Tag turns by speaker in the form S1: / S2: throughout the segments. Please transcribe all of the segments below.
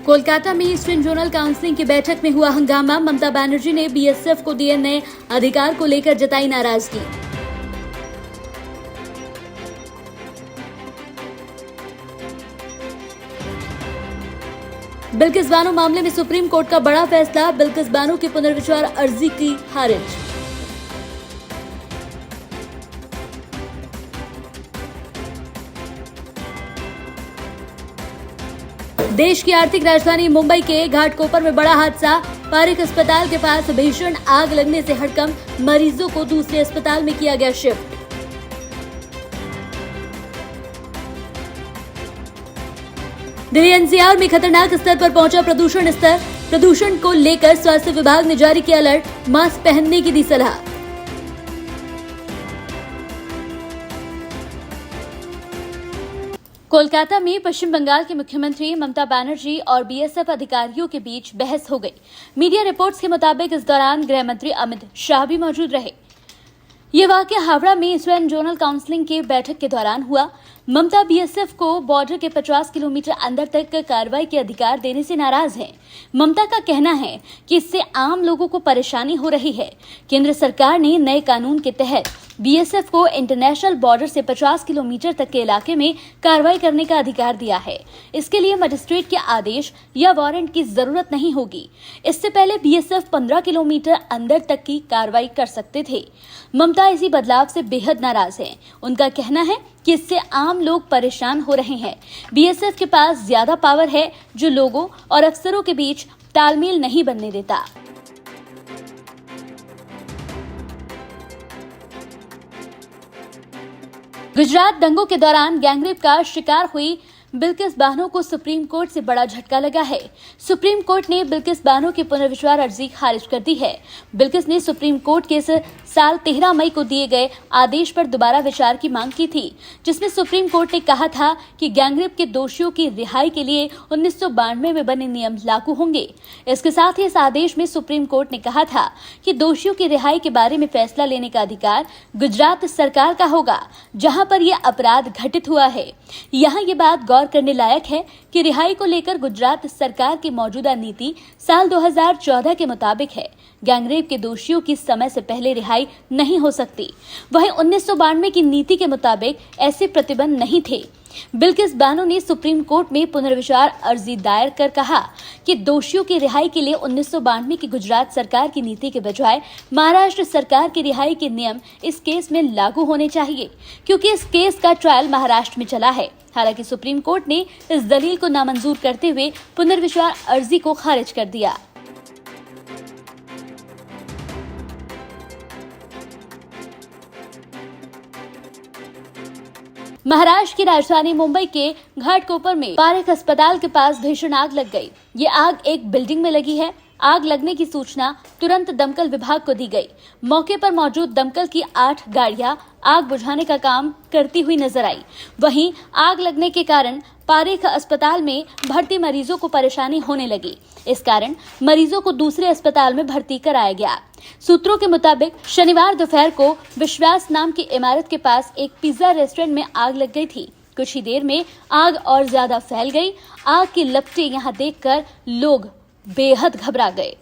S1: कोलकाता में eastern zonal council की बैठक में हुआ हंगामा। ममता बनर्जी ने बीएसएफ को दिए नए अधिकार को लेकर जताई नाराजगी। बिल्किस बानो मामले में सुप्रीम कोर्ट का बड़ा फैसला। बिल्किस बानो की पुनर्विचार अर्जी की खारिज। देश की आर्थिक राजधानी मुंबई के घाटकोपर में बड़ा हादसा। पारेख अस्पताल के पास भीषण आग लगने से हड़कंप। मरीजों को दूसरे अस्पताल में किया गया शिफ्ट। दिल्ली एनसीआर में खतरनाक स्तर पर पहुंचा प्रदूषण स्तर। प्रदूषण को लेकर स्वास्थ्य विभाग ने जारी किया अलर्ट। मास्क पहनने की दी सलाह। कोलकाता में पश्चिम बंगाल के मुख्यमंत्री ममता बनर्जी और बीएसएफ अधिकारियों के बीच बहस हो गई। मीडिया रिपोर्ट्स के मुताबिक इस दौरान गृह मंत्री अमित शाह भी मौजूद रहे। ये वाकया हावड़ा में ईस्टर्न जोनल काउंसिल की बैठक के दौरान हुआ। ममता बीएसएफ को बॉर्डर के 50 किलोमीटर अंदर तक कार्रवाई के अधिकार देने से नाराज हैं। ममता का कहना है कि इससे आम लोगों को परेशानी हो रही है। केंद्र सरकार ने नए कानून के तहत बीएसएफ को इंटरनेशनल बॉर्डर से 50 किलोमीटर तक के इलाके में कार्रवाई करने का अधिकार दिया है। इसके लिए मजिस्ट्रेट के आदेश या वारंट की जरूरत नहीं होगी। इससे पहले बीएसएफ 15 किलोमीटर अंदर तक की कार्रवाई कर सकते थे। ममता इसी बदलाव से बेहद नाराज हैं। उनका कहना है कि इससे आम लोग परेशान हो रहे हैं। बीएसएफ के पास ज्यादा पावर है जो लोगों और अफसरों के बीच तालमेल नहीं बनने देता। गुजरात दंगों के दौरान गैंगरेप का शिकार हुई बिल्किस बानो को सुप्रीम कोर्ट से बड़ा झटका लगा है। सुप्रीम कोर्ट ने बिल्किस बानो की पुनर्विचार अर्जी खारिज कर दी है। बिल्किस ने सुप्रीम कोर्ट के इस साल 13 मई को दिए गए आदेश पर दोबारा विचार की मांग की थी, जिसमें सुप्रीम कोर्ट ने कहा था कि गैंगरेप के दोषियों की रिहाई के लिए 1992 में बने नियम लागू होंगे। इसके साथ ही इस आदेश में सुप्रीम कोर्ट ने कहा था कि दोषियों की रिहाई के बारे में फैसला लेने का अधिकार गुजरात सरकार का होगा, जहां पर यह अपराध घटित हुआ है। यहाँ ये बात गौर करने लायक है कि रिहाई को लेकर गुजरात सरकार की मौजूदा नीति साल 2014 के मुताबिक है। गैंगरेप के दोषियों की समय से पहले रिहाई नहीं हो सकती। वहीं 1992 की नीति के मुताबिक ऐसे प्रतिबंध नहीं थे। बिल्किस बानो ने सुप्रीम कोर्ट में पुनर्विचार अर्जी दायर कर कहा कि दोषियों की रिहाई के लिए 1992 की गुजरात सरकार की नीति के बजाय महाराष्ट्र सरकार की रिहाई के नियम इस केस में लागू होने चाहिए, क्योंकि इस केस का ट्रायल महाराष्ट्र में चला है। हालांकि सुप्रीम कोर्ट ने इस दलील को नामंजूर करते हुए पुनर्विचार अर्जी को खारिज कर दिया। महाराष्ट्र की राजधानी मुंबई के घाटकोपर में पारेख अस्पताल के पास भीषण आग लग गई। ये आग एक बिल्डिंग में लगी है। आग लगने की सूचना तुरंत दमकल विभाग को दी गई। मौके पर मौजूद दमकल की 8 गाड़ियां आग बुझाने का काम करती हुई नजर आई। वहीं आग लगने के कारण पारेख अस्पताल में भर्ती मरीजों को परेशानी होने लगी। इस कारण मरीजों को दूसरे अस्पताल में भर्ती कराया गया। सूत्रों के मुताबिक शनिवार दोपहर को विश्वास नाम की इमारत के पास एक पिज्जा रेस्टोरेंट में आग लग गई थी। कुछ ही देर में आग और ज्यादा फैल गई। आग की लपटें यहां देखकर लोग बेहद घबरा गए।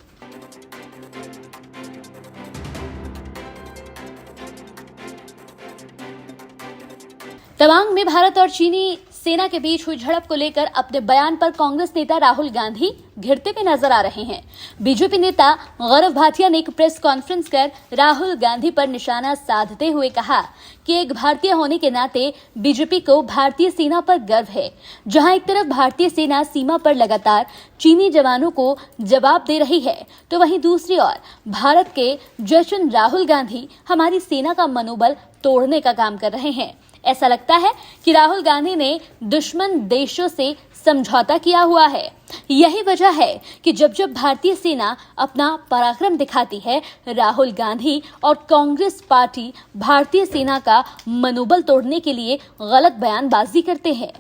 S1: तवांग में भारत और चीनी सेना के बीच हुई झड़प को लेकर अपने बयान पर कांग्रेस नेता राहुल गांधी घिरते हुए नजर आ रहे हैं। बीजेपी नेता गौरव भाटिया ने एक प्रेस कॉन्फ्रेंस कर राहुल गांधी पर निशाना साधते हुए कहा कि एक भारतीय होने के नाते बीजेपी को भारतीय सेना पर गर्व है। जहां एक तरफ भारतीय सेना सीमा पर लगातार चीनी जवानों को जवाब दे रही है, तो वहीं दूसरी ओर भारत के जशन राहुल गांधी हमारी सेना का मनोबल तोड़ने का काम कर रहे हैं। ऐसा लगता है कि राहुल गांधी ने दुश्मन देशों से समझौता किया हुआ है। यही वजह है कि जब जब भारतीय सेना अपना पराक्रम दिखाती है, राहुल गांधी और कांग्रेस पार्टी भारतीय सेना का मनोबल तोड़ने के लिए गलत बयानबाजी करते हैं।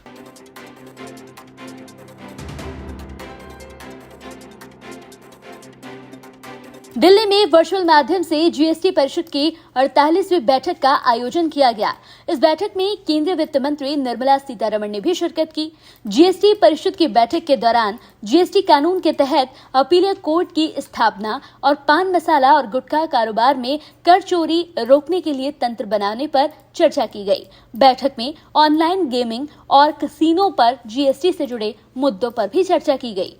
S1: दिल्ली में वर्चुअल माध्यम से जीएसटी परिषद की 48वीं बैठक का आयोजन किया गया। इस बैठक में केंद्रीय वित्त मंत्री निर्मला सीतारमण ने भी शिरकत की। जीएसटी परिषद की बैठक के दौरान जीएसटी कानून के तहत अपीलीय कोर्ट की स्थापना और पान मसाला और गुटखा कारोबार में कर चोरी रोकने के लिए तंत्र बनाने पर चर्चा की गई। बैठक में ऑनलाइन गेमिंग और कैसीनो पर जीएसटी से जुड़े मुद्दों पर भी चर्चा की गई।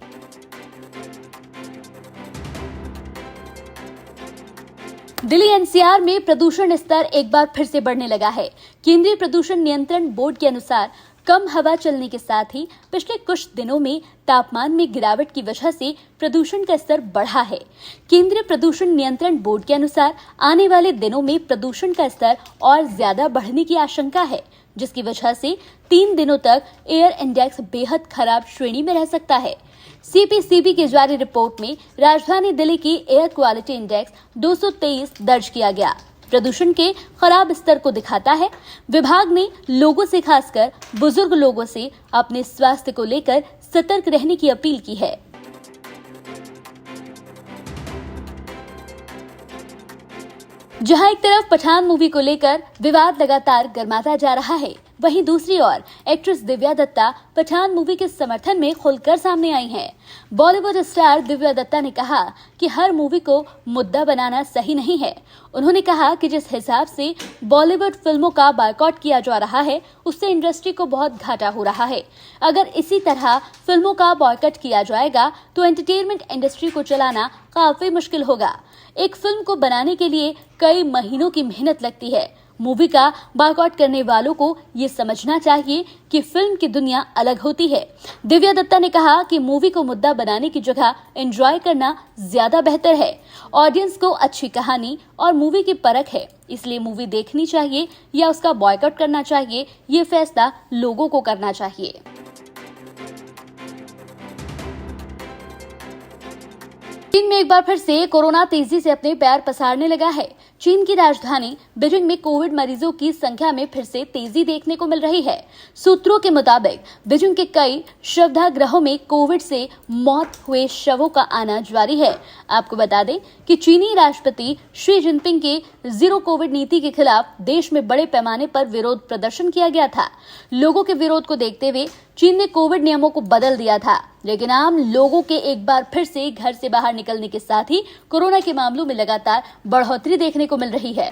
S1: दिल्ली एनसीआर में प्रदूषण स्तर एक बार फिर से बढ़ने लगा है। केंद्रीय प्रदूषण नियंत्रण बोर्ड के अनुसार कम हवा चलने के साथ ही पिछले कुछ दिनों में तापमान में गिरावट की वजह से प्रदूषण का स्तर बढ़ा है। केंद्रीय प्रदूषण नियंत्रण बोर्ड के अनुसार आने वाले दिनों में प्रदूषण का स्तर और ज्यादा बढ़ने की आशंका है, जिसकी वजह से 3 दिनों तक एयर इंडेक्स बेहद खराब श्रेणी में रह सकता है। सीपीसीबी की जारी रिपोर्ट में राजधानी दिल्ली की एयर क्वालिटी इंडेक्स 223 दर्ज किया गया। प्रदूषण के खराब स्तर को दिखाता है। विभाग ने लोगों से, खासकर बुजुर्ग लोगों से अपने स्वास्थ्य को लेकर सतर्क रहने की अपील की है। जहां एक तरफ पठान मूवी को लेकर विवाद लगातार गर्माता जा रहा है, वहीं दूसरी ओर एक्ट्रेस दिव्या दत्ता पठान मूवी के समर्थन में खुलकर सामने आई हैं। बॉलीवुड स्टार दिव्या दत्ता ने कहा कि हर मूवी को मुद्दा बनाना सही नहीं है। उन्होंने कहा कि जिस हिसाब से बॉलीवुड फिल्मों का बायकॉट किया जा रहा है, उससे इंडस्ट्री को बहुत घाटा हो रहा है। अगर इसी तरह फिल्मों का बॉयकॉट किया जाएगा तो एंटरटेनमेंट इंडस्ट्री को चलाना काफी मुश्किल होगा। एक फिल्म को बनाने के लिए कई महीनों की मेहनत लगती है। मूवी का बॉयकॉट करने वालों को ये समझना चाहिए कि फिल्म की दुनिया अलग होती है। दिव्या दत्ता ने कहा कि मूवी को मुद्दा बनाने की जगह एंजॉय करना ज्यादा बेहतर है। ऑडियंस को अच्छी कहानी और मूवी की परख है, इसलिए मूवी देखनी चाहिए या उसका बॉयकॉट करना चाहिए, ये फैसला लोगों को करना चाहिए। चीन में एक बार फिर से कोरोना तेजी से अपने पैर पसारने लगा है। चीन की राजधानी बीजिंग में कोविड मरीजों की संख्या में फिर से तेजी देखने को मिल रही है। सूत्रों के मुताबिक बीजिंग के कई शवदाह में कोविड से मौत हुए शवों का आना जारी है। आपको बता दें कि चीनी राष्ट्रपति शी जिनपिंग के जीरो कोविड नीति के खिलाफ देश में बड़े पैमाने पर विरोध प्रदर्शन किया गया था। लोगों के विरोध को देखते हुए चीन ने कोविड नियमों को बदल दिया था, लेकिन आम लोगों के एक बार फिर से घर से बाहर निकलने के साथ ही कोरोना के मामलों में लगातार बढ़ोतरी देखने को मिल रही है।